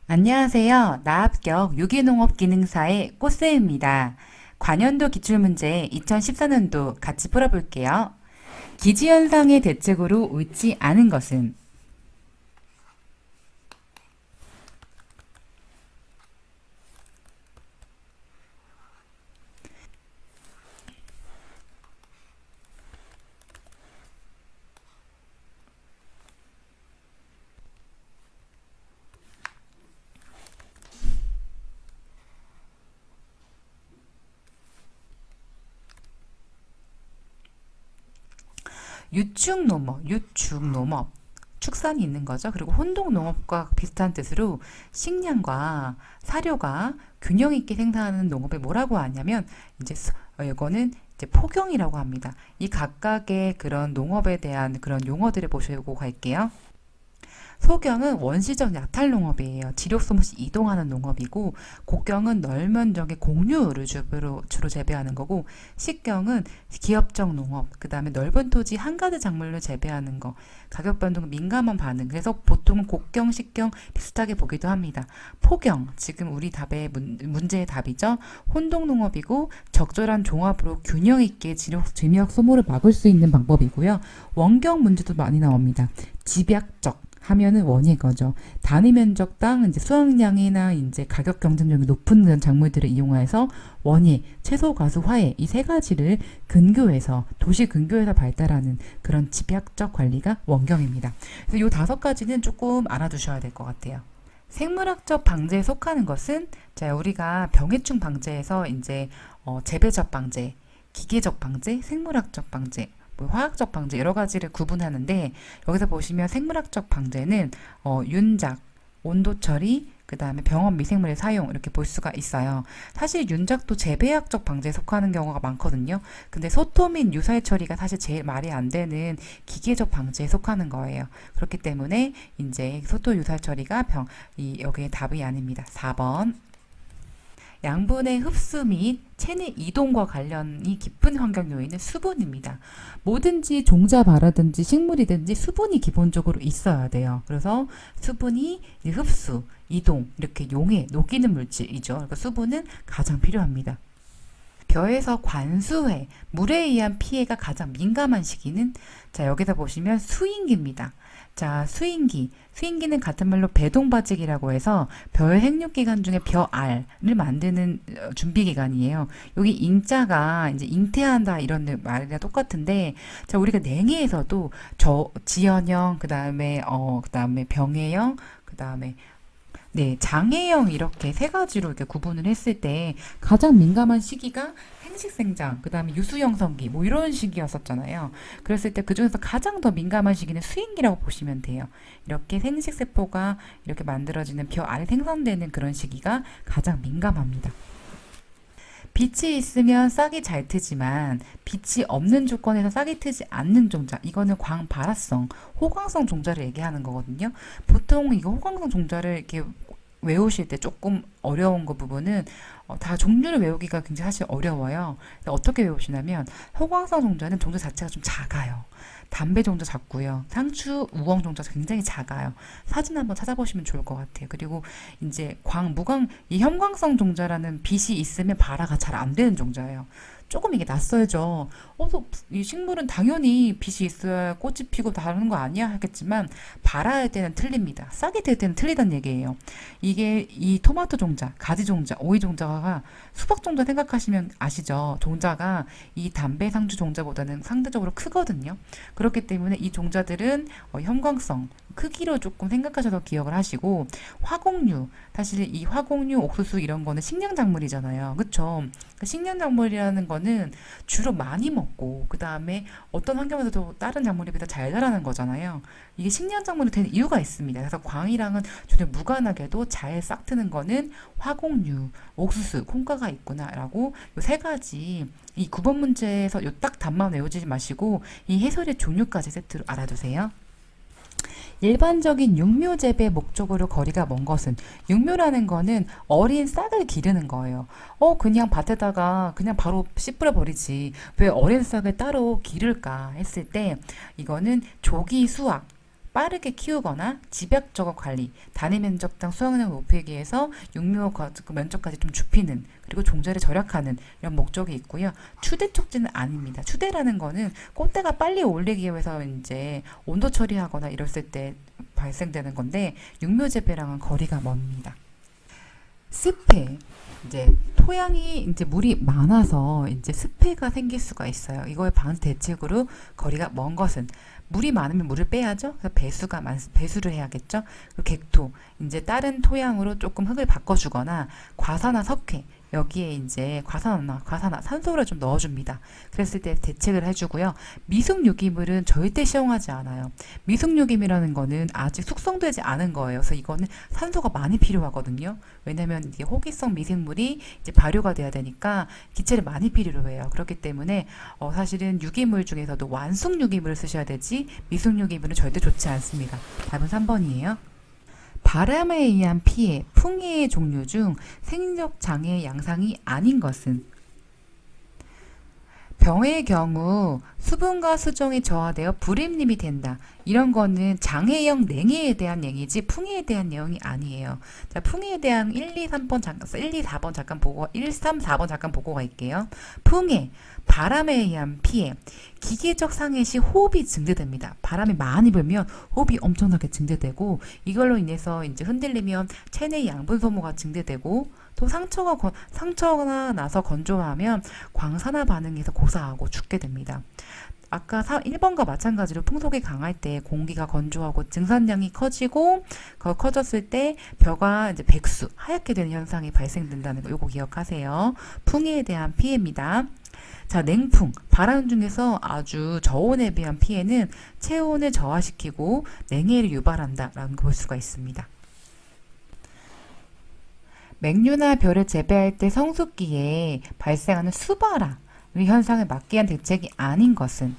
안녕하세요. 나합격 유기농업기능사의 꽃쌤입니다. 관연도 기출문제 2014년도 같이 풀어볼게요. 기지현상의 대책으로 옳지 않은 것은? 유축농업, 축산이 있는 거죠. 그리고 혼동농업과 비슷한 뜻으로 식량과 사료가 균형 있게 생산하는 농업을 뭐라고 하냐면 이거는 이제 포경이라고 합니다. 이 각각의 그런 농업에 대한 그런 용어들을 보시고 갈게요. 소경은 원시적 약탈 농업이에요. 지력소 없이 이동하는 농업이고, 곡경은 넓은 적의 공유를 주로 재배하는 거고, 식경은 기업적 농업, 그 다음에 넓은 토지 한 가지 작물을 재배하는 거, 가격 변동 민감한 반응. 그래서 보통은 곡경, 식경 비슷하게 보기도 합니다. 포경, 지금 우리 답의 문제의 답이죠. 혼동 농업이고 적절한 종합으로 균형 있게 진역 소모를 막을 수 있는 방법이고요. 원경 문제도 많이 나옵니다. 집약적 하면은 원인 거죠. 단위 면적당 이제 수확량이나 이제 가격 경쟁력이 높은 그런 작물들을 이용해서 원예, 채소 가수 화해 이 세 가지를 근교에서 도시 근교에서 발달하는 그런 집약적 관리가 원경입니다. 그래서 이 다섯 가지는 조금 알아두셔야 될 것 같아요. 생물학적 방제에 속하는 것은 자 우리가 병해충 방제에서 이제 재배적 방제, 기계적 방제, 생물학적 방제 뭐 화학적 방제 여러 가지를 구분하는데 여기서 보시면 생물학적 방제는 윤작, 온도 처리, 그 다음에 병원 미생물의 사용 이렇게 볼 수가 있어요. 사실 윤작도 재배학적 방제에 속하는 경우가 많거든요. 근데 소토민 유사의 처리가 사실 제일 말이 안 되는 기계적 방제에 속하는 거예요. 그렇기 때문에 이제 소토 유사 처리가 여기에 답이 아닙니다. 4번. 양분의 흡수 및 체내 이동과 관련이 깊은 환경 요인은 수분입니다. 뭐든지 종자바라든지 식물이든지 수분이 기본적으로 있어야 돼요. 그래서 수분이 흡수, 이동, 이렇게 용해, 녹이는 물질이죠. 그러니까 수분은 가장 필요합니다. 벼에서 관수해, 물에 의한 피해가 가장 민감한 시기는 자 여기서 보시면 수인기입니다. 자 수인기는 같은 말로 배동바직이라고 해서 벼의 생육기간 중에 벼알을 만드는 준비 기간이에요. 여기 인자가 이제 잉태한다 이런 말이랑 똑같은데 자 우리가 냉해에서도 지연형 그다음에 병해형 그다음에 네, 장애형 이렇게 세 가지로 이렇게 구분을 했을 때 가장 민감한 시기가 생식생장, 그 다음에 유수형성기 뭐 이런 시기였었잖아요. 그랬을 때 그중에서 가장 더 민감한 시기는 수인기라고 보시면 돼요. 이렇게 생식세포가 이렇게 만들어지는 벼 알이 생성되는 그런 시기가 가장 민감합니다. 빛이 있으면 싹이 잘 트지만 빛이 없는 조건에서 싹이 트지 않는 종자 이거는 광발화성 호광성 종자를 얘기하는 거거든요. 보통 이거 호광성 종자를 이렇게 외우실 때 조금 어려운 거 부분은 다 종류를 외우기가 굉장히 사실 어려워요. 어떻게 외우시냐면 호광성 종자는 종자 자체가 좀 작아요. 담배 종자 작고요. 상추, 우엉 종자 굉장히 작아요. 사진 한번 찾아보시면 좋을 것 같아요. 그리고 이제 이 형광성 종자라는 빛이 있으면 발화가 잘 안 되는 종자예요. 조금 이게 낯설죠. 이 식물은 당연히 빛이 있어야 꽃이 피고 다루는 거 아니야? 하겠지만 발화할 때는 틀립니다. 싹이 될 때는 틀리다는 얘기예요. 이게 이 토마토 종자, 가지 종자, 오이 종자가 수박 종자 생각하시면 아시죠? 종자가 이 담배 상추 종자보다는 상대적으로 크거든요. 그렇기 때문에 이 종자들은 형광성, 크기로 조금 생각하셔서 기억을 하시고 화곡류, 사실 이 화곡류, 옥수수 이런 거는 식량작물이잖아요. 그쵸? 식량작물이라는 거는 주로 많이 먹고 그 다음에 어떤 환경에서도 다른 작물에 비해서 잘 자라는 거잖아요. 이게 식량작물이 되는 이유가 있습니다. 그래서 광이랑은 전혀 무관하게도 잘 싹트는 거는 화곡류, 옥수수, 콩가가 있구나라고 이 세 가지 이 9번 문제에서 요 딱 답만 외우지 마시고 이 해설의 종류까지 세트로 알아두세요. 일반적인 육묘 재배 목적으로 거리가 먼 것은 육묘라는 거는 어린 싹을 기르는 거예요. 그냥 밭에다가 그냥 바로 씨 뿌려 버리지. 왜 어린 싹을 따로 기를까 했을 때 이거는 조기 수확 빠르게 키우거나 집약적으 관리, 단위 면적당 수확량을 높이기 위해서 육묘 면적까지 좀 좁히는, 그리고 종자를 절약하는 이런 목적이 있고요. 추대 촉진은 아닙니다. 추대라는 거는 꽃대가 빨리 올리기 위해서 이제 온도 처리하거나 이랬을 때 발생되는 건데, 육묘 재배랑은 거리가 멉니다. 습해. 이제 토양이 이제 물이 많아서 이제 습해가 생길 수가 있어요. 이거에 방지 대책으로 거리가 먼 것은, 물이 많으면 물을 빼야죠. 그래서 배수를 해야겠죠. 그리고 객토, 이제 다른 토양으로 조금 흙을 바꿔주거나 과산화 석회, 여기에 이제 과산화 산소를 좀 넣어줍니다. 그랬을 때 대책을 해주고요. 미숙 유기물은 절대 시용하지 않아요. 미숙 유기물이라는 거는 아직 숙성되지 않은 거예요. 그래서 이거는 산소가 많이 필요하거든요. 왜냐면 이게 호기성 미생물이 이제 발효가 돼야 되니까 기체를 많이 필요로 해요. 그렇기 때문에 사실은 유기물 중에서도 완숙 유기물을 쓰셔야 되지, 미숙 유기물은 절대 좋지 않습니다. 답은 3번이에요. 바람에 의한 피해, 풍해의 종류 중 생리적 장애 양상이 아닌 것은? 병의 경우 수분과 수종이 저하되어 불임림이 된다. 이런 거는 장애형 냉해에 대한 냉이지 풍해에 대한 내용이 아니에요. 자, 풍해에 대한 1, 2, 3번 잠깐, 1, 2, 4번 잠깐 보고, 1, 3, 4번 잠깐 보고 갈게요. 풍해, 바람에 의한 피해. 기계적 상해 시 호흡이 증대됩니다. 바람이 많이 불면 호흡이 엄청나게 증대되고, 이걸로 인해서 이제 흔들리면 체내 양분 소모가 증대되고, 또 상처가 나서 건조하면 광산화 반응에서 고사하고 죽게 됩니다. 아까 1번과 마찬가지로 풍속이 강할 때 공기가 건조하고 증산량이 커지고, 커졌을 때 벼가 이제 백수, 하얗게 되는 현상이 발생된다는 거, 요거 기억하세요. 풍해에 대한 피해입니다. 자, 냉풍, 바람 중에서 아주 저온에 비한 피해는 체온을 저하시키고 냉해를 유발한다라는 걸 볼 수가 있습니다. 맹류나 벼를 재배할 때 성숙기에 발생하는 수발화 현상을 막기 위한 대책이 아닌 것은?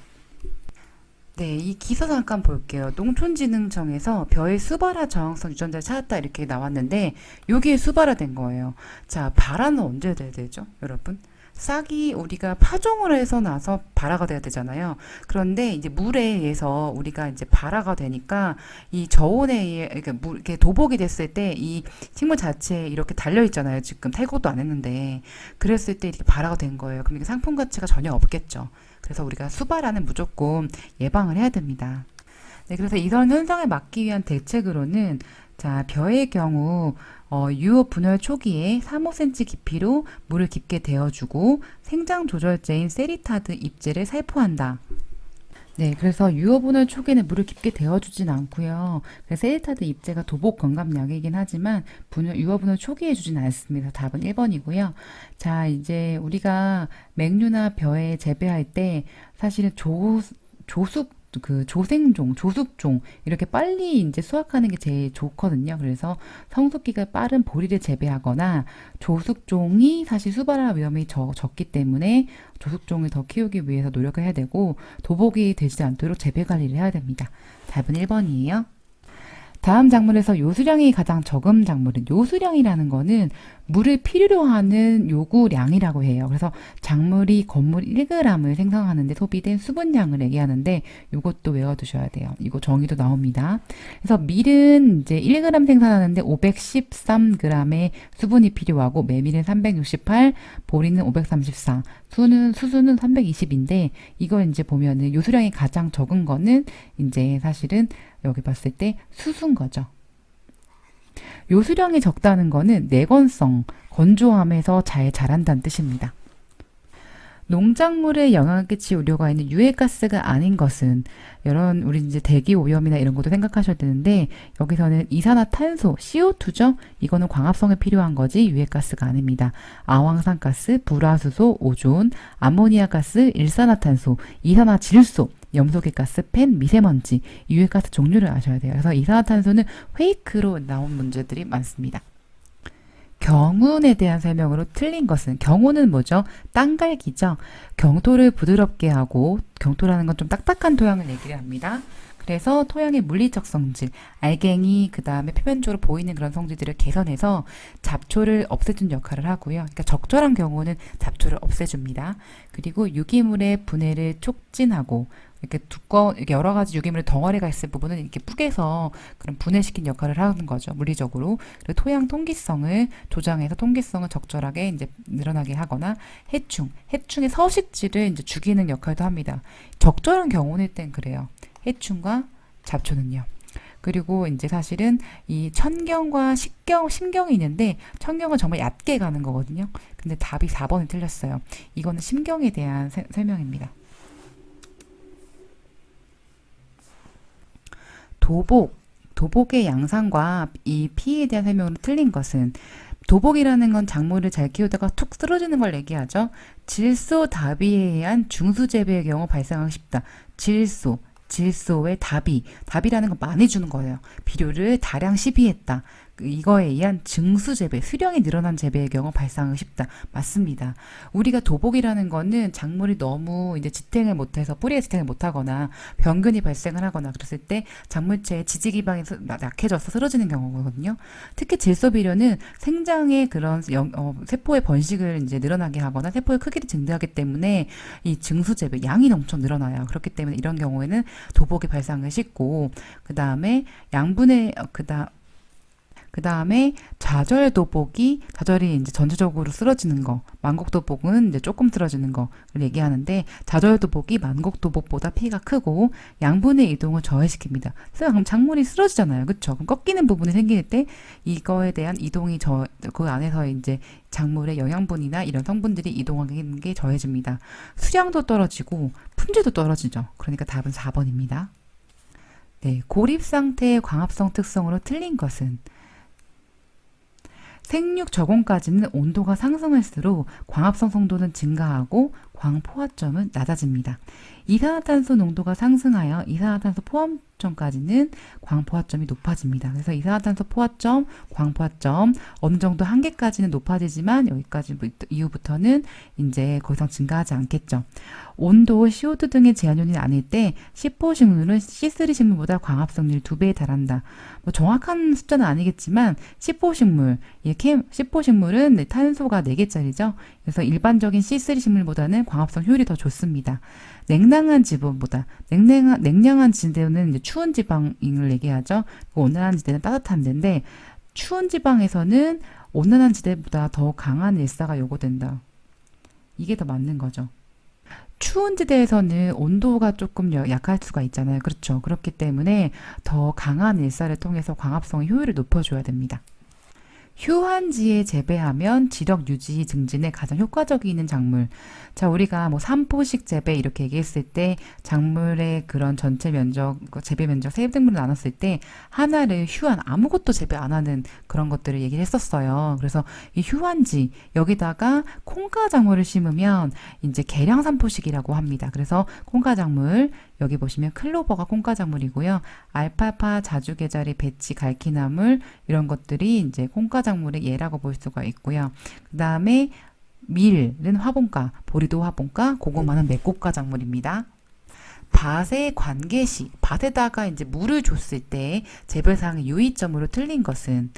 네, 이 기사 잠깐 볼게요. 농촌진흥청에서 벼의 수발화 저항성 유전자를 찾았다 이렇게 나왔는데, 여기에 수발화된 거예요. 자, 발화는 언제 돼야 되죠, 여러분? 싹이 우리가 파종을 해서 나서 발화가 돼야 되잖아요. 그런데 이제 물에 의해서 우리가 이제 발화가 되니까 이 저온에 의해 이렇게 도복이 됐을 때 이 식물 자체에 이렇게 달려 있잖아요. 지금 탈곡도 안 했는데, 그랬을 때 이렇게 발화가 된 거예요. 그럼 이게 상품 가치가 전혀 없겠죠. 그래서 우리가 수발화는 무조건 예방을 해야 됩니다. 네, 그래서 이런 현상을 막기 위한 대책으로는, 자, 벼의 경우 유효 분열 초기에 3~5cm 깊이로 물을 깊게 데워주고 생장 조절제인 세리타드 잎제를 살포한다. 네, 그래서 유효 분열 초기에는 물을 깊게 데워주진 않고요. 그래서 세리타드 잎제가 도복 건강약이긴 하지만 유효 분열 초기에 주진 않습니다. 답은 1번이고요. 자, 이제 우리가 맹류나 벼에 재배할 때 사실은 조숙종 이렇게 빨리 이제 수확하는 게 제일 좋거든요. 그래서 성숙기가 빠른 보리를 재배하거나, 조숙종이 사실 수발화 위험이 적기 때문에 조숙종을 더 키우기 위해서 노력을 해야 되고, 도복이 되지 않도록 재배 관리를 해야 됩니다. 답은 1번이에요. 다음 작물에서 요수량이 가장 적은 작물은, 요수량이라는 거는 물을 필요로 하는 요구량이라고 해요. 그래서 작물이 건물 1g을 생성하는데 소비된 수분량을 얘기하는데, 이것도 외워두셔야 돼요. 이거 정의도 나옵니다. 그래서 밀은 이제 1g 생산하는데 513g의 수분이 필요하고, 메밀은 368, 보리는 534, 수수는 320인데, 이걸 이제 보면은 요수량이 가장 적은 거는 이제 사실은 여기 봤을 때 수수인 거죠. 요수량이 적다는 거는 내건성, 건조함에서 잘 자란다는 뜻입니다. 농작물에 영향을 끼칠 우려가 있는 유해가스가 아닌 것은, 우리 이제 대기 오염이나 이런 것도 생각하셔야 되는데, 여기서는 이산화탄소, CO2죠? 이거는 광합성에 필요한 거지 유해가스가 아닙니다. 아황산가스, 불화수소, 오존, 암모니아가스, 일산화탄소, 이산화질소, 염소계가스, 펜, 미세먼지, 유해가스 종류를 아셔야 돼요. 그래서 이산화탄소는 페이크로 나온 문제들이 많습니다. 경운에 대한 설명으로 틀린 것은, 경운은 뭐죠? 땅갈기죠. 경토를 부드럽게 하고, 경토라는 건 좀 딱딱한 토양을 얘기를 합니다. 그래서 토양의 물리적 성질, 알갱이, 그 다음에 표면적으로 보이는 그런 성질들을 개선해서 잡초를 없애준 역할을 하고요. 그러니까 적절한 경우는 잡초를 없애줍니다. 그리고 유기물의 분해를 촉진하고 이렇게 이렇게 여러 가지 유기물의 덩어리가 있을 부분은 이렇게 뿌개서 그런 분해시킨 역할을 하는 거죠. 물리적으로. 그리고 토양 통기성을 조장해서 통기성을 적절하게 이제 늘어나게 하거나 해충의 서식지를 이제 죽이는 역할도 합니다. 적절한 경우일 땐 그래요. 해충과 잡초는요. 그리고 이제 사실은 이 천경과 심경이 있는데 천경은 정말 얕게 가는 거거든요. 근데 답이 4번이 틀렸어요. 이거는 심경에 대한 설명입니다. 도복의 양상과 이 피에 대한 설명으로 틀린 것은 도복이라는 건 작물을 잘 키우다가 툭 쓰러지는 걸 얘기하죠. 질소다비에 의한 중수재배의 경우 발생하기 쉽다. 질소의 답이라는 건 많이 주는 거예요. 비료를 다량 시비했다. 이거에 의한 증수재배, 수량이 늘어난 재배의 경우 발생하기 쉽다. 맞습니다. 우리가 도복이라는 거는 작물이 너무 이제 지탱을 못해서 뿌리에 지탱을 못하거나 병균이 발생을 하거나 그랬을 때 작물체의 지지 기반이 약해져서 쓰러지는 경우거든요. 특히 질소비료는 생장의 그런 세포의 번식을 이제 늘어나게 하거나 세포의 크기를 증대하기 때문에 이 증수재배 양이 엄청 늘어나요. 그렇기 때문에 이런 경우에는 도복이 발생하기 쉽고 그 다음에 좌절이 이제 전체적으로 쓰러지는 거, 만곡도복은 이제 조금 쓰러지는 거를 얘기하는데, 좌절도복이 만곡도복보다 피해가 크고, 양분의 이동을 저해시킵니다. 그럼 작물이 쓰러지잖아요. 그쵸? 그럼 꺾이는 부분이 생길 때, 이거에 대한 이동이 그 안에서 이제 작물의 영양분이나 이런 성분들이 이동하는 게 저해집니다. 수량도 떨어지고, 품질도 떨어지죠. 그러니까 답은 4번입니다. 네, 고립 상태의 광합성 특성으로 틀린 것은, 생육 적온까지는 온도가 상승할수록 광합성 성도는 증가하고 광포화점은 낮아집니다. 이산화탄소 농도가 상승하여 이산화탄소 포함점까지는 광포화점이 높아집니다. 그래서 이산화탄소 포화점, 광포화점 어느 정도 한계까지는 높아지지만 여기까지 이후부터는 이제 더 이상 증가하지 않겠죠. 온도, CO2 등의 제한요인이 아닐 때 C4 식물은 C3 식물보다 광합성률이 2배에 달한다. 뭐 정확한 숫자는 아니겠지만 C4 식물은 탄소가 4개짜리죠. 그래서 일반적인 C3 식물보다는 광합성 효율이 더 좋습니다. 냉량한 지대는 이제 추운 지방을 얘기하죠. 온난한 지대는 따뜻한 데인데 추운 지방에서는 온난한 지대보다 더 강한 일사가 요구된다. 이게 더 맞는 거죠. 추운 지대에서는 온도가 조금 약할 수가 있잖아요. 그렇죠. 그렇기 때문에 더 강한 일사를 통해서 광합성의 효율을 높여줘야 됩니다. 휴한지에 재배하면 지력 유지 증진에 가장 효과적인 작물. 자, 우리가 뭐 산포식 재배 이렇게 얘기했을 때 작물의 그런 전체 면적, 재배 면적 세 등분을 나눴을 때 하나를 아무것도 재배 안 하는 그런 것들을 얘기를 했었어요. 그래서 이 휴한지 여기다가 콩가 작물을 심으면 이제 개량 산포식이라고 합니다. 그래서 콩가 작물 여기 보시면 클로버가 콩가 작물이고요. 알파파, 자주개자리, 배치, 갈퀴나물 이런 것들이 이제 콩가 작물의 예라고 볼 수가 있고요. 그 다음에 밀은 화분가, 보리도 화분가, 고구마는 맥곡가 작물입니다. 밭의 관계시, 밭에다가 이제 물을 줬을 때 재배상의 유의점으로 틀린 것은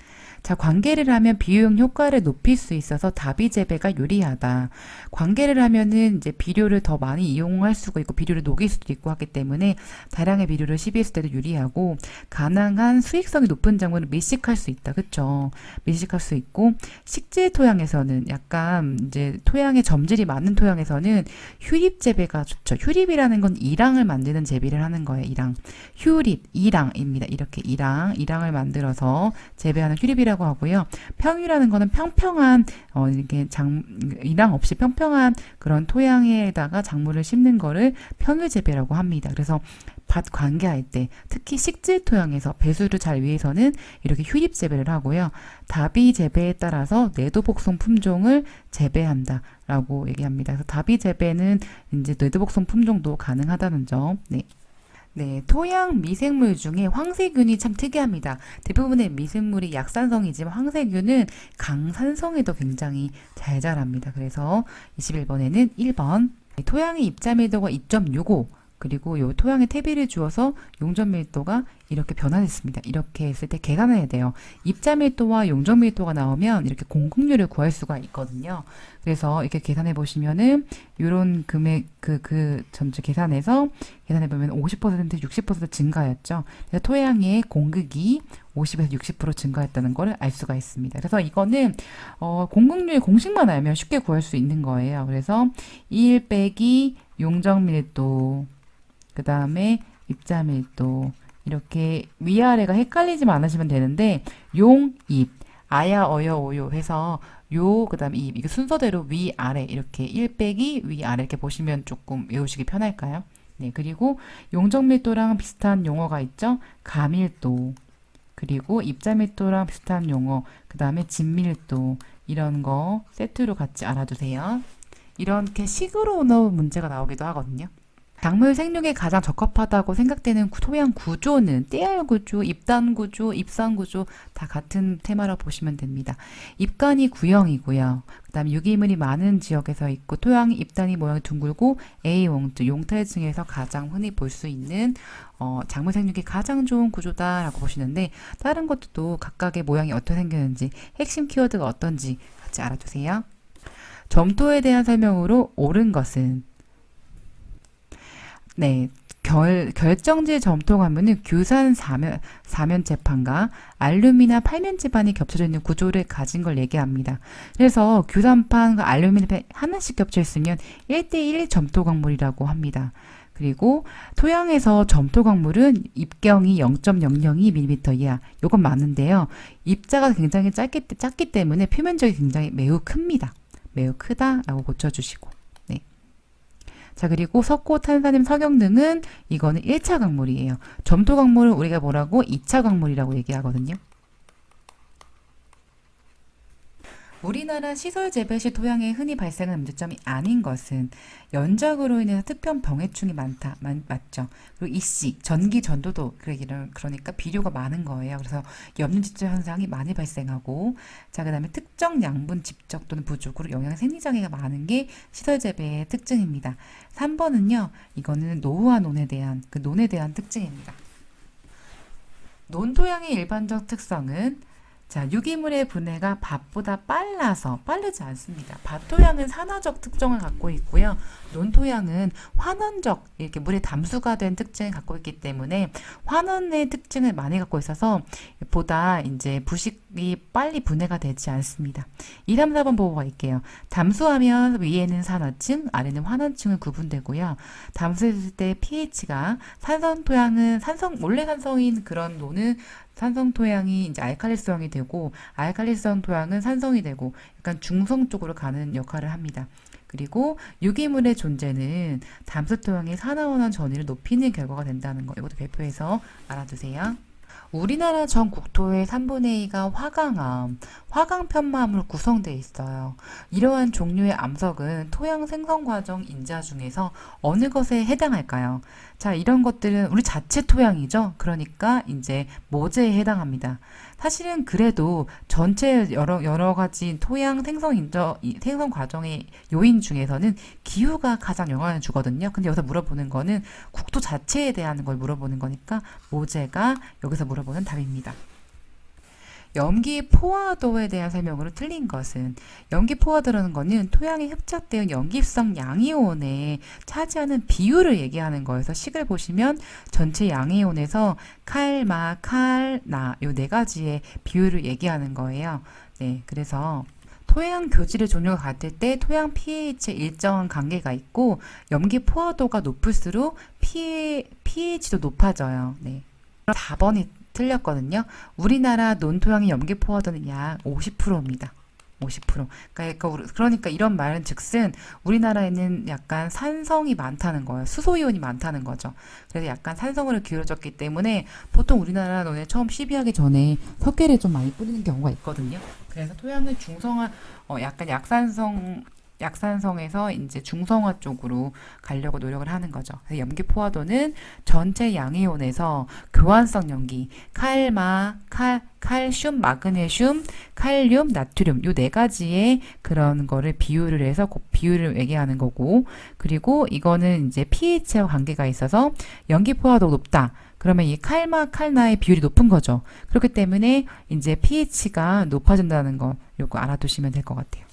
자, 관계를 하면 비효용 효과를 높일 수 있어서 다비 재배가 유리하다. 관계를 하면은 이제 비료를 더 많이 이용할 수가 있고 비료를 녹일 수도 있고 하기 때문에 다량의 비료를 시비했을 때도 유리하고 가능한 수익성이 높은 작물을 밀식할 수 있다. 그쵸? 밀식할 수 있고 식재 토양에서는 약간 이제 토양의 점질이 많은 토양에서는 휴립 재배가 좋죠. 휴립이라는 건 이랑을 만드는 재배를 하는 거예요. 이랑입니다. 이렇게 이랑을 만들어서 재배하는 휴립이라고 하고요. 평유라는 거는 평평한 이렇게 이랑 없이 평평한 그런 토양에다가 작물을 심는 거를 평유 재배라고 합니다. 그래서 밭 관계할 때 특히 식질 토양에서 배수를 잘 위해서는 이렇게 휴립 재배를 하고요. 다비 재배에 따라서 내도복송 품종을 재배한다라고 얘기합니다. 그래서 다비 재배는 이제 내도복송 품종도 가능하다는 점. 네, 토양 미생물 중에 황세균이 참 특이합니다. 대부분의 미생물이 약산성이지만 황세균은 강산성에도 굉장히 잘 자랍니다. 그래서 21번에는 1번 토양의 입자밀도가 2.65 그리고 요 토양에 퇴비를 주어서 용적 밀도가 이렇게 변화됐습니다. 이렇게 했을 때 계산해야 돼요. 입자 밀도와 용적 밀도가 나오면 이렇게 공급률을 구할 수가 있거든요. 그래서 이렇게 계산해 보시면은 요런 금액 전체 계산해서 계산해 보면 50% 60% 증가였죠. 그래서 토양의 공급이 50에서 60% 증가했다는 것을 알 수가 있습니다. 그래서 이거는 공급률 공식만 알면 쉽게 구할 수 있는 거예요. 그래서 1 빼기 용적 밀도, 그 다음에 입자 밀도, 이렇게 위아래가 헷갈리지만 않으시면 되는데 용, 입, 아야, 어여, 오요 해서 요, 그 다음에 입, 이게 순서대로 위아래 이렇게 1 빼기 위아래 이렇게 보시면 조금 외우시기 편할까요? 네, 그리고 용적 밀도랑 비슷한 용어가 있죠? 가밀도, 그리고 입자 밀도랑 비슷한 용어, 그 다음에 진밀도, 이런 거 세트로 같이 알아두세요. 이렇게 식으로 넣은 문제가 나오기도 하거든요. 작물 생육에 가장 적합하다고 생각되는 토양 구조는 떼알 구조, 입단 구조, 입산 구조 다 같은 테마로 보시면 됩니다. 입간이 구형이고요. 그 다음에 유기물이 많은 지역에서 있고 토양 입단이 모양이 둥글고 A용트, 용탈층에서 가장 흔히 볼 수 있는 작물 생육이 가장 좋은 구조다라고 보시는데 다른 것도 각각의 모양이 어떻게 생겼는지 핵심 키워드가 어떤지 같이 알아두세요. 점토에 대한 설명으로 옳은 것은 네, 결정지 점토 가면은 규산 사면 재판과 알루미나 팔면 지반이 겹쳐져 있는 구조를 가진 걸 얘기합니다. 그래서 규산판과 알루미늄이 하나씩 겹쳐 있으면 1대1 점토 광물이라고 합니다. 그리고 토양에서 점토 광물은 입경이 0.002mm 이하. 요건 많은데요. 입자가 굉장히 작기 때문에 표면적이 굉장히 매우 큽니다. 매우 크다라고 고쳐주시고. 자, 그리고 석고, 탄산염, 석영 등은 이거는 1차 광물이에요. 점토 광물은 우리가 뭐라고? 2차 광물이라고 얘기하거든요. 우리나라 시설 재배 시 토양에 흔히 발생하는 문제점이 아닌 것은 연작으로 인해서 특별 병해충이 맞죠. 그리고 이씨, 전기 전도도 그러니까 비료가 많은 거예요. 그래서 염류질적 현상이 많이 발생하고, 자, 그다음에 특정 양분 집적 또는 부족으로 영양 생리장애가 많은 게 시설 재배의 특징입니다. 3번은요, 이거는 노후화 논에 대한 특징입니다. 논토양의 일반적 특성은 자, 유기물의 분해가 밭보다 빠르지 않습니다. 밭토양은 산화적 특성을 갖고 있고요. 논토양은 환원적, 이렇게 물의 담수가 된 특징을 갖고 있기 때문에 환원의 특징을 많이 갖고 있어서 보다 이제 부식이 빨리 분해가 되지 않습니다. 2, 3, 4번 보고 갈게요. 담수하면 위에는 산화층, 아래는 환원층을 구분되고요. 담수했을 때 pH가 원래 산성인 그런 논은 산성 토양이 이제 알칼리성이 되고 알칼리성 토양은 산성이 되고 약간 중성 쪽으로 가는 역할을 합니다. 그리고 유기물의 존재는 담수 토양의 산화원화 전위를 높이는 결과가 된다는 거 이것도 발표해서 알아두세요. 우리나라 전 국토의 3분의 2가 화강편마암으로 구성되어 있어요. 이러한 종류의 암석은 토양 생성 과정 인자 중에서 어느 것에 해당할까요? 자, 이런 것들은 우리 자체 토양이죠. 그러니까 이제 모재에 해당합니다. 사실은 그래도 전체 여러 가지 토양 생성 과정의 요인 중에서는 기후가 가장 영향을 주거든요. 근데 여기서 물어보는 거는 국토 자체에 대한 걸 물어보는 거니까 모재가 여기서 물어보는 답입니다. 염기 포화도에 대한 설명으로 틀린 것은 염기 포화도라는 것은 토양에 흡착되어 염기성 양이온에 차지하는 비율을 얘기하는 거여서 식을 보시면 전체 양이온에서 칼, 마, 칼, 나 요 네 가지의 비율을 얘기하는 거예요. 네, 그래서 토양 교질의 종류가 같을 때 토양 pH에 일정한 관계가 있고 염기 포화도가 높을수록 pH도 높아져요. 네. 4번이 틀렸거든요. 우리나라 논토양의 염기 포화도는 약 50%입니다. 50%. 그러니까 이런 말은 즉슨 우리나라에는 약간 산성이 많다는 거예요. 수소이온이 많다는 거죠. 그래서 약간 산성으로 기울어졌기 때문에 보통 우리나라 논에 처음 시비하기 전에 석회를 좀 많이 뿌리는 경우가 있거든요. 그래서 토양을 중성화, 약간 약산성 약산성에서 이제 중성화 쪽으로 가려고 노력을 하는 거죠. 그래서 염기 포화도는 전체 양이온에서 교환성 염기, 칼슘, 마그네슘, 칼륨, 나트륨 요 네 가지의 그런 거를 비율을 해서 비율을 얘기하는 거고, 그리고 이거는 이제 pH와 관계가 있어서 염기 포화도가 높다. 그러면 이 칼과 칼나의 비율이 높은 거죠. 그렇기 때문에 이제 pH가 높아진다는 거 요거 알아두시면 될 것 같아요.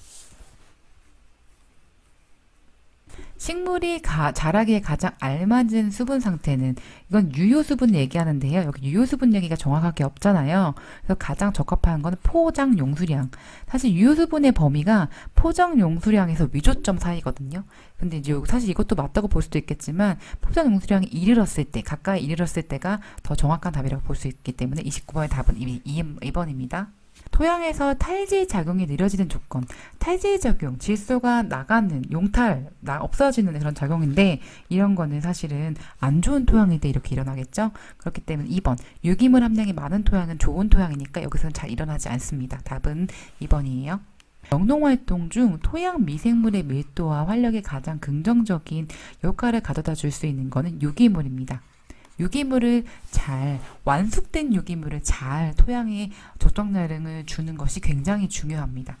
식물이 자라기에 가장 알맞은 수분 상태는, 이건 유효수분 얘기하는데요. 여기 유효수분 얘기가 정확하게 없잖아요. 그래서 가장 적합한 건 포장 용수량. 사실 유효수분의 범위가 포장 용수량에서 위조점 사이거든요. 근데 이제 사실 이것도 맞다고 볼 수도 있겠지만 포장 용수량이 이르렀을 때, 가까이 이르렀을 때가 더 정확한 답이라고 볼 수 있기 때문에 29번의 답은 2번입니다. 토양에서 탈지 작용이 느려지는 조건. 탈지 작용, 질소가 나가는, 없어지는 그런 작용인데, 이런 거는 사실은 안 좋은 토양일 때 이렇게 일어나겠죠? 그렇기 때문에 2번. 유기물 함량이 많은 토양은 좋은 토양이니까 여기서는 잘 일어나지 않습니다. 답은 2번이에요. 영농활동 중 토양 미생물의 밀도와 활력에 가장 긍정적인 역할을 가져다 줄 수 있는 것은 유기물입니다. 완숙된 유기물을 잘 토양에 적정량을 주는 것이 굉장히 중요합니다.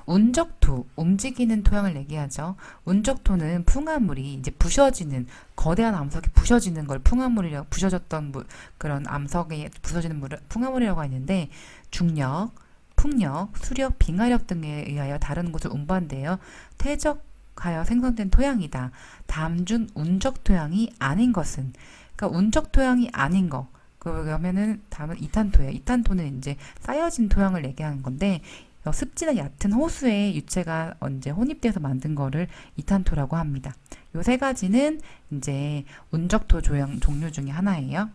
운적토, 움직이는 토양을 얘기하죠. 운적토는 풍화물이 이제 부셔지는, 거대한 암석이 부셔지는 걸 부셔졌던 그런 암석에 부서지는 물을 풍화물이라고 하는데, 중력, 풍력, 수력, 빙하력 등에 의하여 다른 곳을 운반되어 퇴적하여 생성된 토양이다. 다음 중 운적 토양이 아닌 것은, 그러니까 운적 토양이 아닌 거, 그러면은 다음은 이탄토예요. 이탄토는 이제 쌓여진 토양을 얘기하는 건데, 습지나 얕은 호수에 유체가 이제 혼입돼서 만든 거를 이탄토라고 합니다. 요 세 가지는 이제 운적토 종류 중에 하나예요.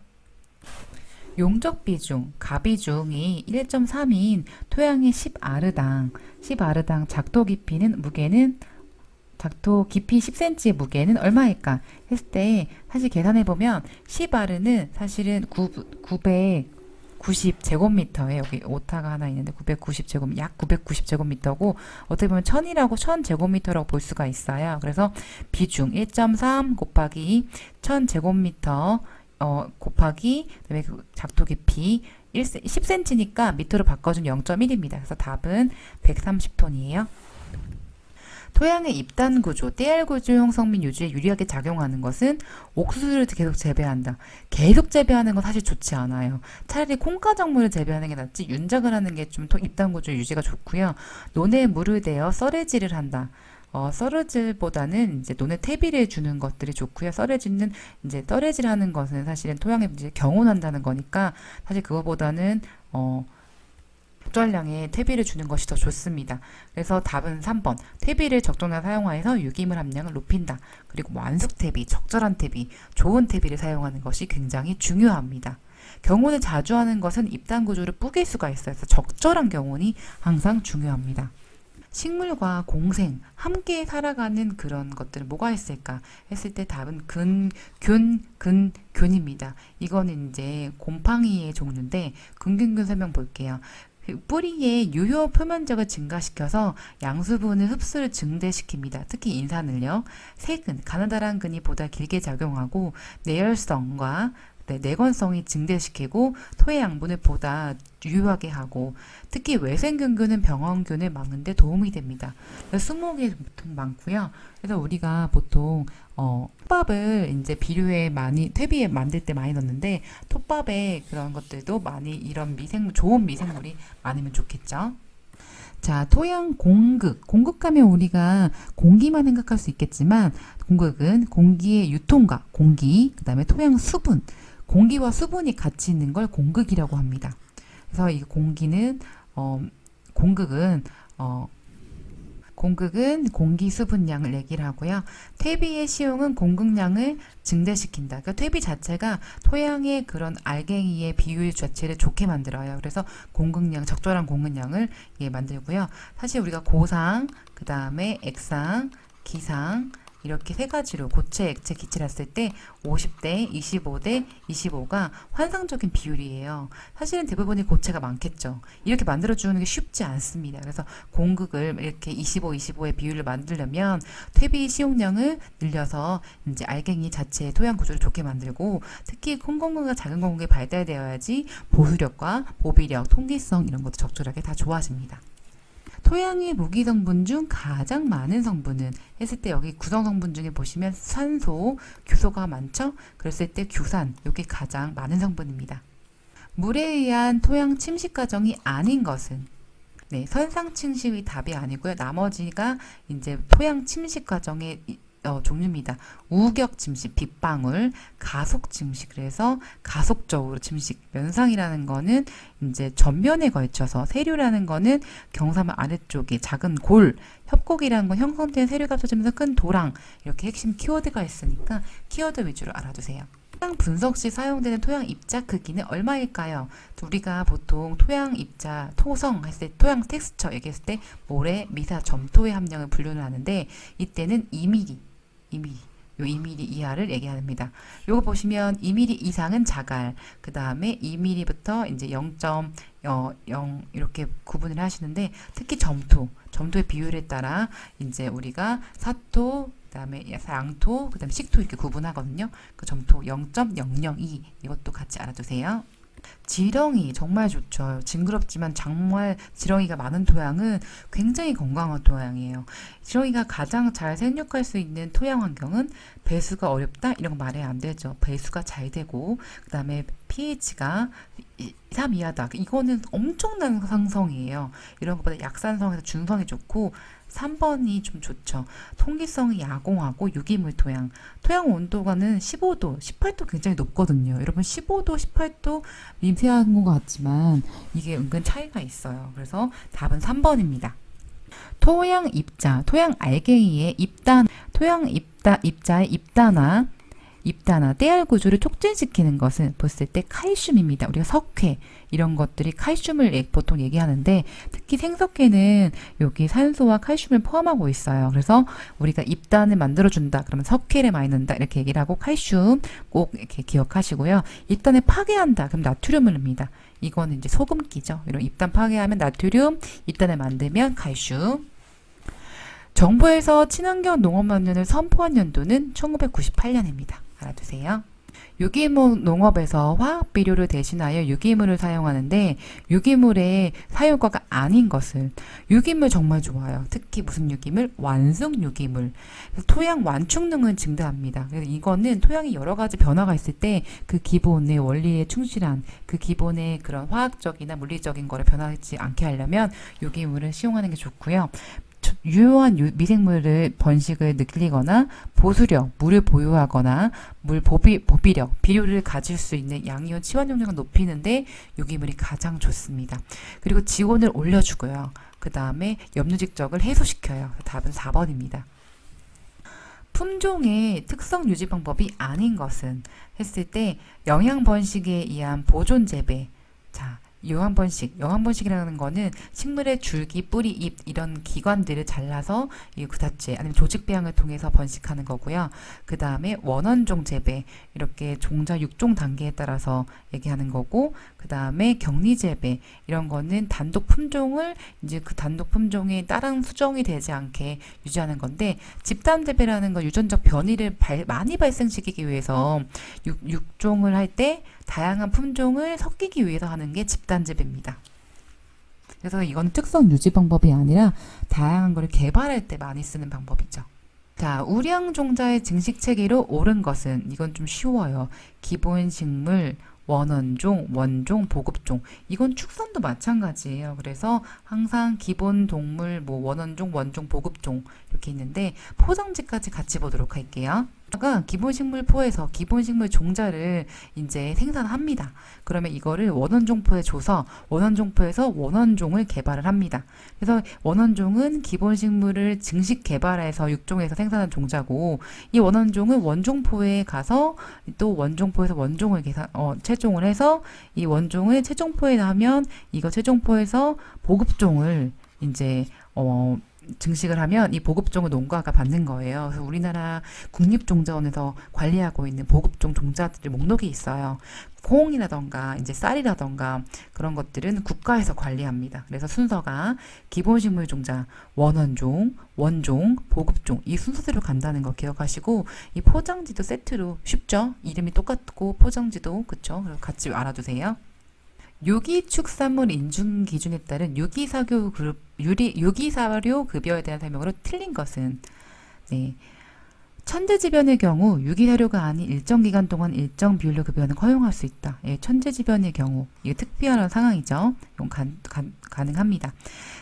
용적 비중, 가비중이 1.3인 토양의 10아르당 작토 깊이 10cm의 무게는 얼마일까 했을 때, 사실 계산해보면 10아르는 사실은 990제곱미터에, 여기 오타가 하나 있는데 약 990제곱미터고, 어떻게 보면 1000제곱미터라고 볼 수가 있어요. 그래서 비중 1.3 곱하기 1000제곱미터 곱하기 그다음에 작토 깊이 10cm니까 미터로 바꿔준 0.1입니다. 그래서 답은 130톤이에요. 토양의 입단 구조, 떼알 구조 형성 및 유지에 유리하게 작용하는 것은 옥수수를 계속 재배한다. 계속 재배하는 건 사실 좋지 않아요. 차라리 콩가작물을 재배하는 게 낫지, 윤작을 하는 게 좀 입단 구조 유지가 좋고요. 논에 물을 대어 썰해질을 한다. 썰어질보다는 이제 논에 퇴비를 주는 것들이 좋고요. 썰어질은 이제 떨해질하는 것은 사실은 토양에 이제 경운한다는 거니까, 사실 그거보다는 적절량의 퇴비를 주는 것이 더 좋습니다. 그래서 답은 3번. 퇴비를 적정량 사용하여서 유기물 함량을 높인다. 그리고 완숙 퇴비, 적절한 퇴비, 좋은 퇴비를 사용하는 것이 굉장히 중요합니다. 경운을 자주 하는 것은 입단 구조를 뿌길 수가 있어요. 그래서 적절한 경운이 항상 중요합니다. 식물과 공생, 함께 살아가는 그런 것들은 뭐가 있을까 했을 때 답은 균입니다. 이거는 이제 곰팡이의 종류인데, 균균균 설명 볼게요. 뿌리의 유효 표면적을 증가시켜서 양수분의 흡수를 증대시킵니다. 특히 인산을요. 색은 가느다란 근이 보다 길게 작용하고 내열성과 내건성이 증대시키고 토의 양분을 보다 유효하게 하고, 특히 외생균균은 병원균을 막는 데 도움이 됩니다. 20개 보통 많고요. 그래서 우리가 보통 톱밥을 이제 비료에 많이, 퇴비에 만들 때 많이 넣는데, 톱밥에 그런 것들도 많이 이런 좋은 미생물이 많으면 좋겠죠. 자, 토양 공극하면 우리가 공기만 생각할 수 있겠지만, 공극은 공기의 유통과 그 다음에 토양 수분, 공기와 수분이 같이 있는 걸 공극이라고 합니다. 그래서 이 공극은 공기 수분량을 얘기를 하고요. 퇴비의 시용은 공극량을 증대시킨다. 그러니까 퇴비 자체가 토양의 그런 알갱이의 비율 자체를 좋게 만들어요. 그래서 적절한 공극량을 만들고요. 사실 우리가 고상, 그 다음에 액상, 기상, 이렇게 세 가지로 고체, 액체, 기체를 했을 때 50대 25대 25가 환상적인 비율이에요. 사실은 대부분이 고체가 많겠죠. 이렇게 만들어주는 게 쉽지 않습니다. 그래서 공극을 이렇게 25, 25의 비율을 만들려면 퇴비 시용량을 늘려서 이제 알갱이 자체의 토양 구조를 좋게 만들고, 특히 큰 공극과 작은 공극이 발달되어야지 보수력과 보비력, 통기성 이런 것도 적절하게 다 좋아집니다. 토양의 무기 성분 중 가장 많은 성분은 했을 때 여기 구성 성분 중에 보시면 산소, 규소가 많죠? 그랬을 때 규산, 이게 가장 많은 성분입니다. 물에 의한 토양 침식 과정이 아닌 것은, 네, 선상 침식이 답이 아니고요. 나머지가 이제 토양 침식 과정의 종류입니다. 우격 침식, 빗방울, 가속 침식, 그래서 가속적으로 침식. 면상이라는 거는 이제 전면에 걸쳐서, 세류라는 거는 경사면 아래쪽에 작은 골, 협곡이라는 건 형성된 세류가 합쳐지면서 큰 도랑, 이렇게 핵심 키워드가 있으니까 키워드 위주로 알아두세요. 토양 분석 시 사용되는 토양 입자 크기는 얼마일까요? 우리가 보통 토양 입자, 토성 했을 때, 토양 텍스처 얘기했을 때 모래, 미사, 점토의 함량을 분류를 하는데, 이때는 2mm, 2mm, 요 2mm 이하를 얘기합니다. 요거 보시면 2mm 이상은 자갈, 그 다음에 2mm부터 이제 0.0 이렇게 구분을 하시는데, 특히 점토의 비율에 따라 이제 우리가 사토, 그다음에 양토, 그다음에 식토 이렇게 구분하거든요. 그 점토 0.002 이것도 같이 알아두세요. 지렁이 정말 좋죠. 징그럽지만 정말 지렁이가 많은 토양은 굉장히 건강한 토양이에요. 지렁이가 가장 잘 생육할 수 있는 토양 환경은 배수가 어렵다 이런 거 말해야 안 되죠. 배수가 잘 되고, 그 다음에 pH가 3 이하다. 이거는 엄청난 상성이에요. 이런 것보다 약산성에서 중성이 좋고, 3번이 좀 좋죠. 통기성이 야공하고 유기물 토양. 토양 온도가는 15도, 18도 굉장히 높거든요. 여러분 15도, 18도 미세한 것 같지만 이게 은근 차이가 있어요. 그래서 답은 3번입니다. 토양 입자, 토양 알갱이의 입단, 토양 입자의 입단화, 떼알 구조를 촉진시키는 것은 봤을 때 칼슘입니다. 우리가 석회 이런 것들이 칼슘을 보통 얘기하는데, 특히 생석회는 여기 산소와 칼슘을 포함하고 있어요. 그래서 우리가 입단을 만들어준다 그러면 석회를 많이 넣는다 이렇게 얘기를 하고, 칼슘 꼭 이렇게 기억하시고요. 입단을 파괴한다 그럼 나트륨을 넣습니다. 이거는 이제 소금기죠. 이런 입단 파괴하면 나트륨, 입단을 만들면 칼슘. 정부에서 친환경 농업만년을 선포한 연도는 1998년입니다. 알아두세요. 유기물 농업에서 화학 비료를 대신하여 유기물을 사용하는데, 유기물의 사용과가 아닌 것은, 유기물 정말 좋아요. 특히 무슨 유기물? 완성 유기물. 토양 완충능은 증대합니다. 그래서 이거는 토양이 여러 가지 변화가 있을 때 그 기본의 원리에 충실한, 그 기본의 그런 화학적이나 물리적인 거를 변하지 않게 하려면 유기물을 사용하는 게 좋고요. 유효한 미생물을 번식을 늘리거나 보수력, 물을 보유하거나 물 보비력, 비료를 가질 수 있는 양이온 치환 용량을 높이는데 유기물이 가장 좋습니다. 그리고 지온을 올려주고요. 그 다음에 염류직적을 해소시켜요. 답은 4번입니다. 품종의 특성 유지 방법이 아닌 것은 했을 때 영양 번식에 의한 보존 재배. 자, 영양번식이라는 거는 식물의 줄기, 뿌리, 잎 이런 기관들을 잘라서 이 구사체 아니면 조직 배양을 통해서 번식하는 거고요. 그 다음에 원원종 재배, 이렇게 종자 6종 단계에 따라서 얘기하는 거고, 그 다음에 격리 재배 이런 거는 단독 품종을 이제 그 단독 품종이 다른 수정이 되지 않게 유지하는 건데, 집단 재배라는 건 유전적 변이를 많이 발생시키기 위해서 6종을 할 때 다양한 품종을 섞이기 위해서 하는 게 집단 재배입니다. 그래서 이건 특성 유지 방법이 아니라 다양한 걸 개발할 때 많이 쓰는 방법이죠. 자, 우량 종자의 증식 체계로 옳은 것은, 이건 좀 쉬워요. 기본 식물, 원원종, 원종, 보급종. 이건 축산도 마찬가지예요. 그래서 항상 기본 동물, 원원종, 원종, 보급종 이렇게 있는데, 포장지까지 같이 보도록 할게요. 기본식물포에서 기본식물 종자를 이제 생산합니다. 그러면 이거를 원원종포에 줘서 원원종포에서 원원종을 개발을 합니다. 그래서 원원종은 기본식물을 증식 개발해서 육종에서 생산한 종자고, 이 원원종은 원종포에 가서 또 원종포에서 원종을 채종을 해서 이 원종을 채종포에 하면 이거 채종포에서 보급종을 이제 증식을 하면 이 보급종을 농가가 받는 거예요. 그래서 우리나라 국립종자원에서 관리하고 있는 보급종 종자들의 목록이 있어요. 콩이라던가 이제 쌀이라던가 그런 것들은 국가에서 관리합니다. 그래서 순서가 기본식물 종자, 원원종, 원종, 보급종 이 순서대로 간다는 거 기억하시고 이 포장지도 세트로 쉽죠? 이름이 똑같고 포장지도 그쵸? 그래서 같이 알아두세요. 유기축산물 인증 기준에 따른 유기사료 급여에 대한 설명으로 틀린 것은 네. 천재지변의 경우 유기사료가 아닌 일정 기간 동안 일정 비율로 급여는 허용할 수 있다. 예, 천재지변의 경우 이게 특별한 상황이죠. 이건 가능합니다.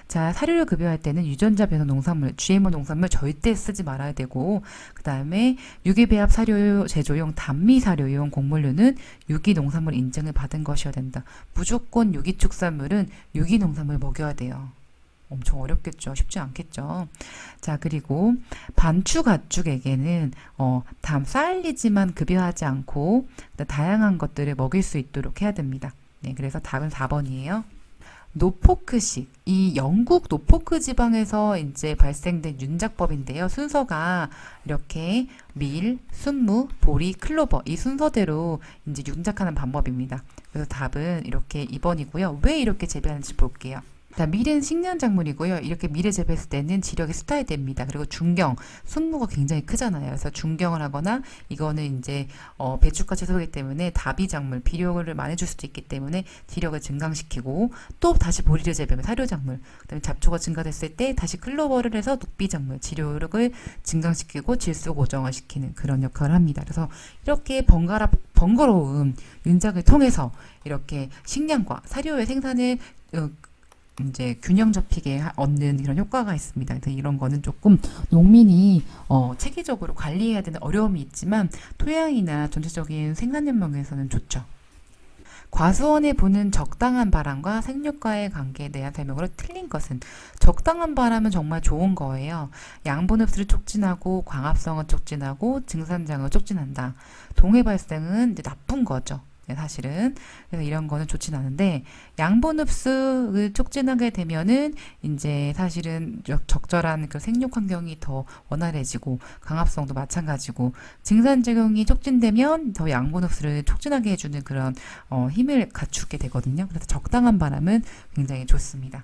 자, 사료를 급여할 때는 유전자 변형 농산물, GMO 농산물 절대 쓰지 말아야 되고 그 다음에 유기배합 사료 제조용 단미 사료용 곡물류는 유기 농산물 인증을 받은 것이어야 된다. 무조건 유기축산물은 유기 농산물 먹여야 돼요. 엄청 어렵겠죠. 쉽지 않겠죠. 자, 그리고 반추 가축에게는 쌀리지만 급여하지 않고 다양한 것들을 먹일 수 있도록 해야 됩니다. 네, 그래서 답은 4번이에요. 노포크식. 이 영국 노포크 지방에서 이제 발생된 윤작법인데요. 순서가 이렇게 밀, 순무, 보리, 클로버 이 순서대로 이제 윤작하는 방법입니다. 그래서 답은 이렇게 2번이고요. 왜 이렇게 재배하는지 볼게요. 자, 밀은 식량작물이고요. 이렇게 밀을 재배했을 때는 지력이 숫어야 됩니다. 그리고 중경, 순무가 굉장히 크잖아요. 그래서 중경을 하거나 이거는 이제 배추과 채소이기 때문에 다비작물, 비료를 많이 줄 수도 있기 때문에 지력을 증강시키고 또 다시 보리를 재배하면 사료작물, 그다음에 잡초가 증가됐을 때 다시 클로버를 해서 녹비작물, 지력을 증강시키고 질소 고정을 시키는 그런 역할을 합니다. 그래서 이렇게 번거로운 윤작을 통해서 이렇게 식량과 사료의 생산을 이제 균형 잡히게 얻는 그런 효과가 있습니다. 그래서 이런 거는 조금 농민이 체계적으로 관리해야 되는 어려움이 있지만 토양이나 전체적인 생산 연명에서는 좋죠. 과수원에 부는 적당한 바람과 생육과의 관계에 대한 설명으로 틀린 것은 적당한 바람은 정말 좋은 거예요. 양분 흡수를 촉진하고 광합성을 촉진하고 증산장을 촉진한다. 동해 발생은 이제 나쁜 거죠. 네, 사실은 그래서 이런 거는 좋진 않은데 양분 흡수를 촉진하게 되면은 이제 사실은 적절한 그 생육 환경이 더 원활해지고 강합성도 마찬가지고 증산작용이 촉진되면 더 양분 흡수를 촉진하게 해주는 그런 힘을 갖추게 되거든요. 그래서 적당한 바람은 굉장히 좋습니다.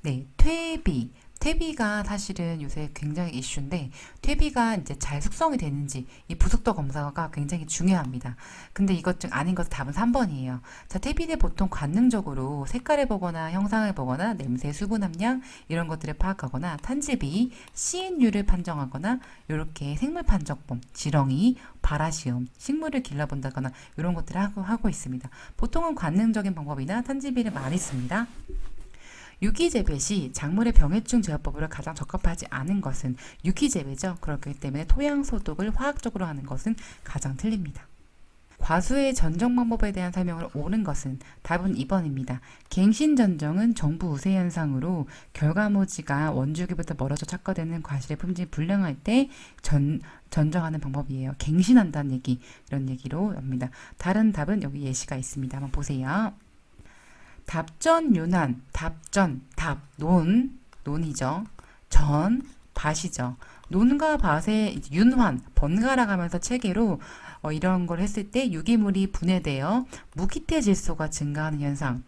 네, 퇴비. 퇴비가 사실은 요새 굉장히 이슈인데 퇴비가 이제 잘 숙성이 되는지 이 부속도 검사가 굉장히 중요합니다. 근데 이것 중 아닌 것은 답은 3번이에요. 자, 퇴비는 보통 관능적으로 색깔을 보거나 형상을 보거나 냄새, 수분 함량 이런 것들을 파악하거나 탄지비, CNU를 판정하거나 이렇게 생물 판정법, 지렁이, 바라시움, 식물을 길러본다거나 이런 것들을 하고 있습니다. 보통은 관능적인 방법이나 탄지비를 많이 씁니다. 유기재배 시 작물의 병해충 제어법으로 가장 적합하지 않은 것은 유기재배죠. 그렇기 때문에 토양 소독을 화학적으로 하는 것은 가장 틀립니다. 과수의 전정 방법에 대한 설명을 옳은 것은 답은 2번입니다. 갱신 전정은 정부 우세 현상으로 결과모지가 원줄기부터 멀어져 착화되는 과실의 품질이 불량할 때 전정하는 방법이에요. 갱신한다는 얘기, 이런 얘기로 합니다. 다른 답은 여기 예시가 있습니다. 한번 보세요. 답전 윤환, 답전, 논이죠. 전, 밭이죠. 논과 밭의 윤환, 번갈아 가면서 체계로 이런 걸 했을 때 유기물이 분해되어 무기태 질소가 증가하는 현상.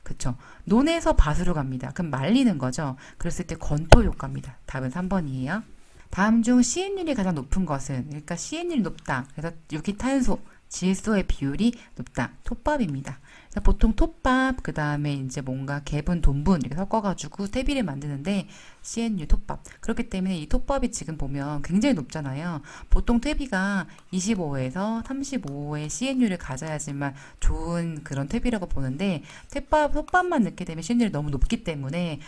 그쵸? 논에서 밭으로 갑니다. 그럼 말리는 거죠. 그랬을 때 건토 효과입니다. 답은 3번이에요. 다음 중 CN율이 가장 높은 것은, 그러니까 CN율이 높다. 그래서 유기탄소, 질소의 비율이 높다. 톱밥입니다. 보통 톱밥, 그 다음에 이제 뭔가 개분, 돈분 이렇게 섞어가지고 퇴비를 만드는데 CNU 톱밥. 그렇기 때문에 이 톱밥이 지금 보면 굉장히 높잖아요. 보통 퇴비가 25에서 35의 CNU를 가져야지만 좋은 그런 퇴비라고 보는데 톱밥만 넣게 되면 CNU가 너무 높기 때문에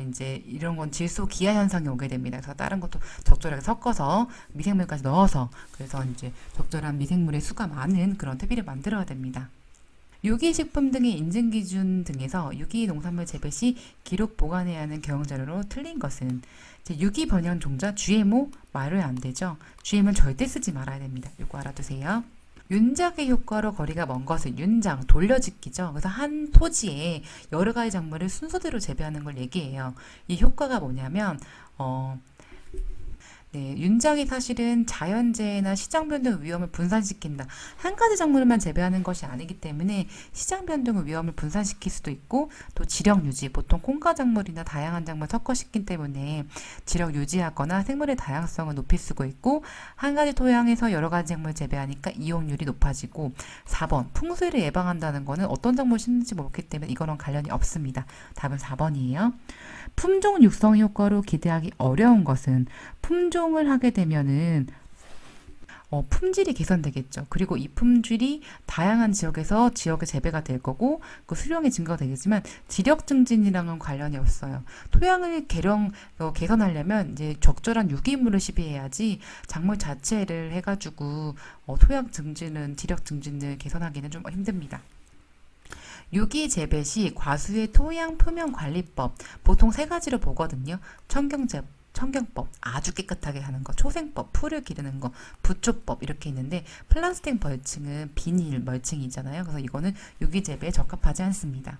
이제 이런 건 질소 기하 현상이 오게 됩니다. 그래서 다른 것도 적절하게 섞어서 미생물까지 넣어서 그래서 이제 적절한 미생물의 수가 많은 그런 퇴비를 만들어야 됩니다. 유기식품 등의 인증기준 등에서 유기농산물 재배 시 기록 보관해야 하는 경영자료로 틀린 것은 유기번영 종자 GMO 말을 안 되죠. GMO는 절대 쓰지 말아야 됩니다. 이거 알아두세요. 윤작의 효과로 거리가 먼 것은 윤장, 돌려짓기죠. 그래서 한 토지에 여러 가지 작물을 순서대로 재배하는 걸 얘기해요. 이 효과가 뭐냐면, 네, 윤작이 사실은 자연재해나 시장 변동 위험을 분산시킨다. 한 가지 작물만 재배하는 것이 아니기 때문에 시장 변동 위험을 분산시킬 수도 있고 또 지력 유지, 보통 콩가 작물이나 다양한 작물 섞어시키기 때문에 지력 유지하거나 생물의 다양성을 높일 수가 있고 한 가지 토양에서 여러 가지 작물을 재배하니까 이용률이 높아지고 4번, 풍수해를 예방한다는 거는 어떤 작물을 심는지 모르기 때문에 이거랑 관련이 없습니다. 답은 4번이에요. 품종 육성 효과로 기대하기 어려운 것은 품종을 하게 되면은 품질이 개선되겠죠. 그리고 이 품질이 다양한 지역에서 지역에 재배가 될 거고 그 수령의 증가가 되겠지만 지력 증진이랑은 관련이 없어요. 토양을 개선하려면 이제 적절한 유기물을 시비해야지 작물 자체를 해가지고 토양 증진은 지력 증진을 개선하기는 좀 힘듭니다. 유기 재배 시 과수의 토양 표면 관리법 보통 세 가지로 보거든요. 청경법 아주 깨끗하게 하는 거, 초생법 풀을 기르는 거, 부초법 이렇게 있는데 플라스틱 멀칭은 비닐 멀칭이잖아요. 그래서 이거는 유기 재배에 적합하지 않습니다.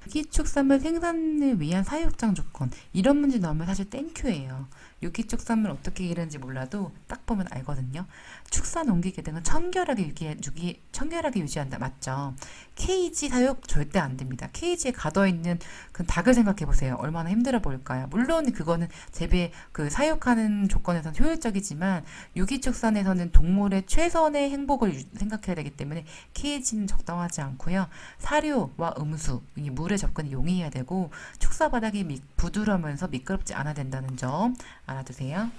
유기축산물 생산을 위한 사육장 조건 이런 문제 나오면 사실 땡큐예요. 유기축산물 어떻게 기르는지 몰라도 딱 보면 알거든요. 축산 옮기기 등은 청결하게 유지한다. 맞죠? 케이지 사육 절대 안 됩니다. 케이지에 가둬있는 그 닭을 생각해 보세요. 얼마나 힘들어 보일까요? 물론 그거는 재배 사육하는 조건에서는 효율적이지만 유기축산에서는 동물의 최선의 행복을 생각해야 되기 때문에 케이지는 적당하지 않고요. 사료와 음수, 물에 접근이 용이해야 되고 축사 바닥이 부드러우면서 미끄럽지 않아야 된다는 점 알아두세요.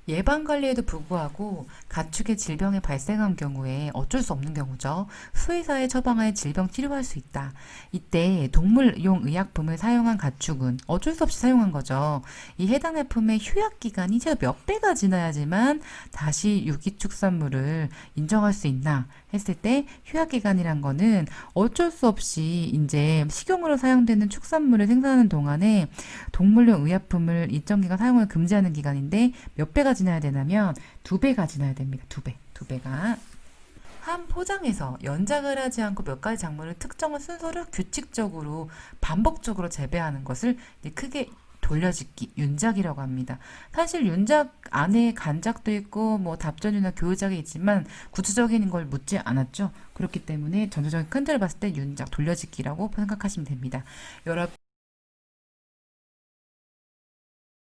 예방관리에도 불구하고 가축의 질병이 발생한 경우에 어쩔 수 없는 경우죠. 수의사의 처방하에 질병 치료할 수 있다. 이때 동물용 의약품을 사용한 가축은 어쩔 수 없이 사용한 거죠. 이 해당 제품의 휴약기간이 최소 몇 배가 지나야지만 다시 유기축산물을 인정할 수 있나 했을 때 휴약기간이란 거는 어쩔 수 없이 이제 식용으로 사용되는 축산물을 생산하는 동안에 동물용 의약품을 일정 기간 사용을 금지하는 기간인데 몇 배가 지나야 되냐면 2배가 지나야 됩니다. 2배가. 한 포장에서 연작을 하지 않고 몇 가지 작물을 특정한 순서로 규칙적으로 반복적으로 재배하는 것을 크게 돌려짓기, 윤작이라고 합니다. 사실 윤작 안에 간작도 있고 뭐 답전이나 교유작이 있지만 구체적인 걸 묻지 않았죠. 그렇기 때문에 전체적인 큰 틀을 봤을 때 윤작, 돌려짓기라고 생각하시면 됩니다. 여러분